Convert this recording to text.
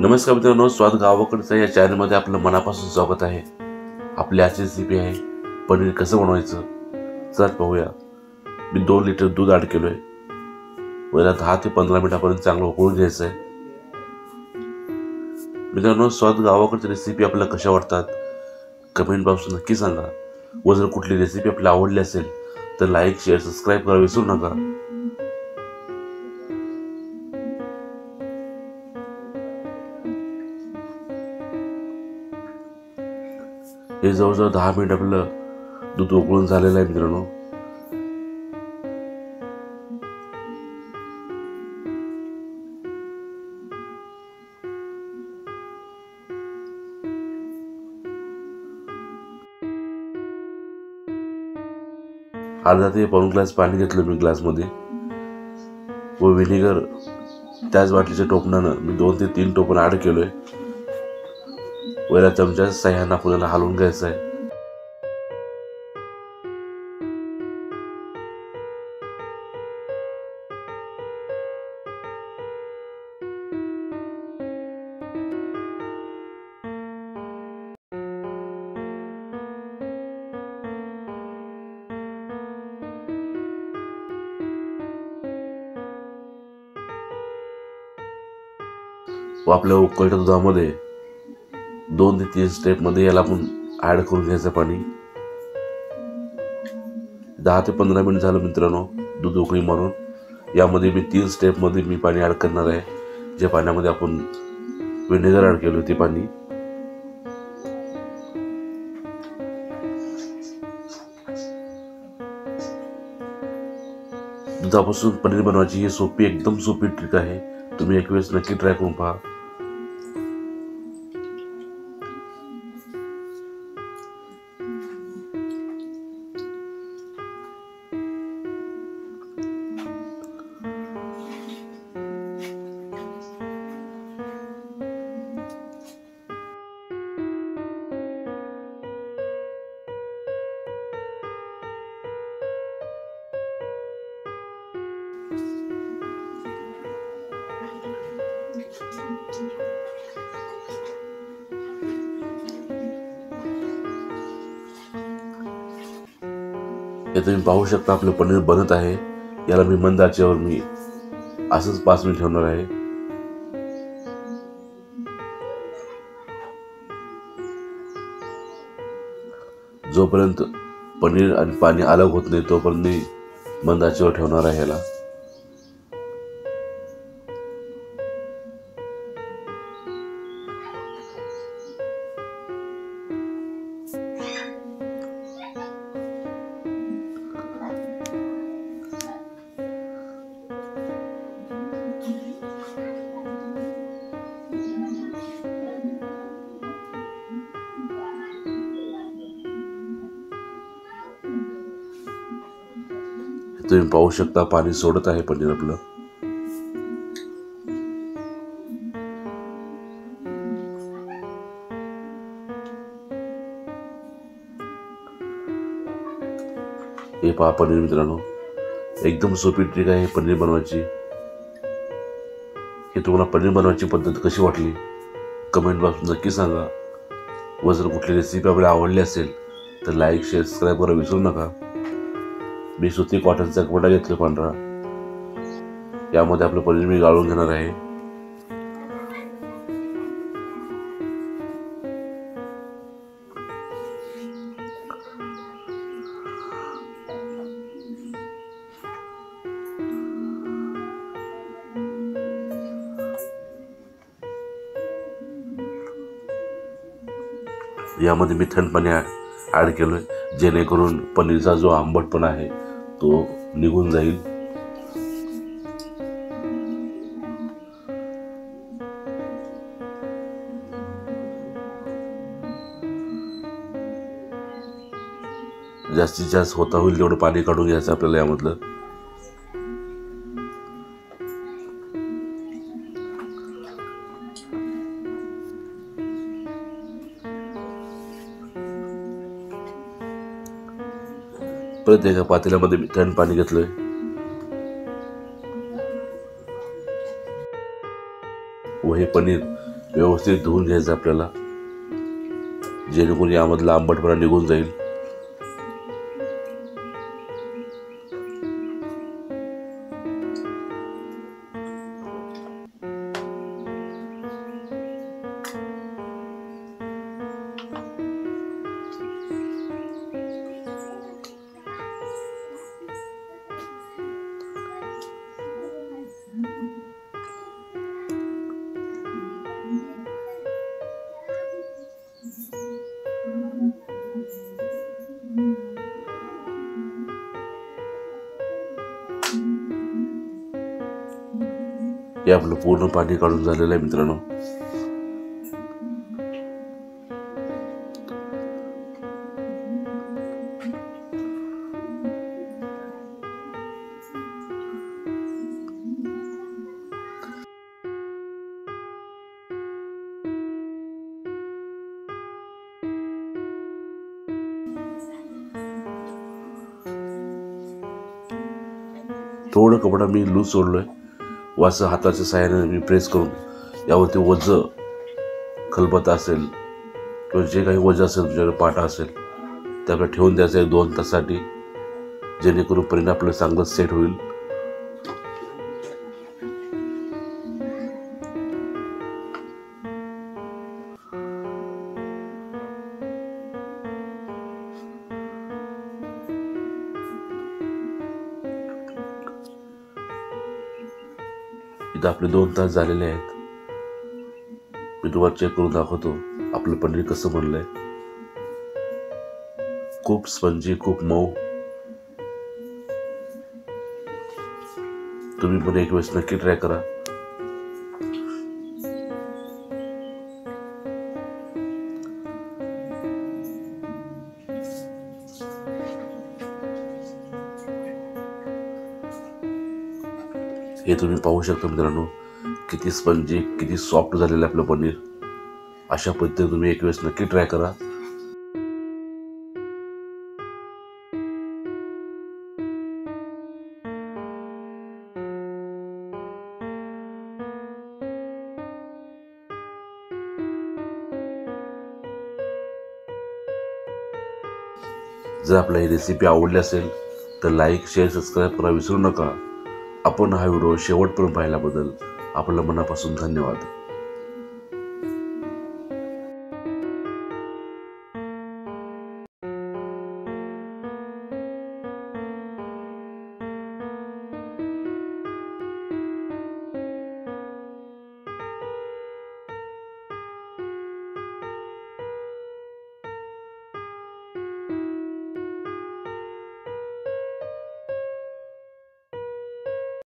नमस्कार मित्रांनो, स्वाद गावाकडचं या चॅनलमध्ये आपलं मनापासून स्वागत आहे। आपली आजची रेसिपी आहे पनीर कसं बनवायचं। चला पाहूया। मी 2 लिटर दूध ॲड केलंय। याला 10 ते 15 मिनिटांपर्यंत चांगलं उकळून घ्यायचं आहे। मित्रांनो, स्वाद गावाकडची रेसिपी आपल्याला कशा वाटतात कमेंट बॉक्समध्ये नक्की सांगा। व जर कुठली रेसिपी आपल्याला आवडली असेल तर लाईक, शेअर, सबस्क्राईब करायला विसरू नका। हे जवळजवळ 10 मिनिट आपलं दूध उकळून झालेलं आहे मित्रांनो। अर्धा ते पाऊण ग्लास पाणी घेतलं मी ग्लासमध्ये व व्हिनेगर त्याच बाटलीच्या टोपणानं मी 2 ते 3 टोपण ॲड केलोय। व चमच्याच्या साह्यानं आपल्याला हलवून घ्यायचं आहे। व आपल्या उकळत्या दुधामध्ये 2 ते 3 स्टेप मध्ये याला आपण ॲड करून घ्यायचं पाणी। 10 ते 15 मिनिट झालं मित्रांनो दूध उकळी मारून। यामध्ये मी 3 स्टेप मध्ये मी पाणी ॲड करणार आहे। जे पाण्यामध्ये आपण व्हिनेगर ॲड केलं ते पाणी। दुधापासून पनीर बनवायची ही सोपी, एकदम सोपी ट्रिक आहे। तुम्ही एक वेळेस नक्की ट्राय करून पहा। हे तुम्ही पाहू शकता आपलं पनीर बनत आहे। याला मी मंद आचेवर मी असंच 5 मिनिट ठेवणार आहे। जोपर्यंत पनीर आणि पाणी अलग होत नाही तोपर्यंत मी मंद आचेवर ठेवणार आहे याला। तुम्ही पाहू शकता पाणी सोडत आहे पनीर आपलं। हे पहा पनीर मित्रांनो, एकदम सोपी ट्रिक आहे पनीर बनवायची। हे तुम्हाला पनीर बनवायची पद्धत कशी वाटली कमेंट बॉक्स नक्की सांगा। व जर कुठली रेसिपी आपल्याला आवडली असेल तर लाईक, शेअर, सबस्क्राईब करायला विसरू नका। मी सुती कॉटनचा कपडा घेतला पांढरा। यामध्ये आपलं पनीर मी गाळून घेणार आहे। यामध्ये मी थंड पाणी ॲड केलंय जेणेकरून पनीरचा जो आंबटपणा आहे तो निघून जाईल। जास्तीत जास्त होता होईल तेवढं पाणी काढून घ्यायचं आपल्याला यामधलं। परत एका पातेल्यामध्ये मी थंड पाणी घेतलंय व हे पनीर व्यवस्थित धुवून घ्यायचं आपल्याला, जेणेकरून यामधला आंबटपणा निघून जाईल. हे आपलं पूर्ण पाणी काढून झालेलं आहे मित्रांनो. थोडं कपडा मी लूज सोडलोय व असं हाताच्या सहाय्याने मी प्रेस करून यावरती वज्ज खलबत्ता असेल किंवा जे काही वज्ज असेल, तुझ्याकडे पाटा असेल ते आपल्याला ठेवून द्यायचं आहे 2 तासासाठी, जेणेकरून परिणाम आपलं चांगलं सेट होईल. इथं आपले 2 तास झालेले आहेत. मी तुम्हाला चेक करून दाखवतो आपलं पनीर कसं बनलंय. खूप स्पंजी, खूप मऊ. तुम्ही पण एक वेळेस नक्की ट्राय करा. हे तुम्ही पाहू शकता मित्रांनो, किती स्पंजी, किती सॉफ्ट झालेलं आपलं पनीर. अशा पद्धतीने तुम्ही एक वेळेस नक्की ट्राय करा. जर आपल्याला ही रेसिपी आवडली असेल तर लाईक, शेअर, सबस्क्राईब करा विसरू नका. आपण हा व्हिडिओ शेवटपर्यंत पाहिल्याबद्दल आपल्या मनापासून धन्यवाद.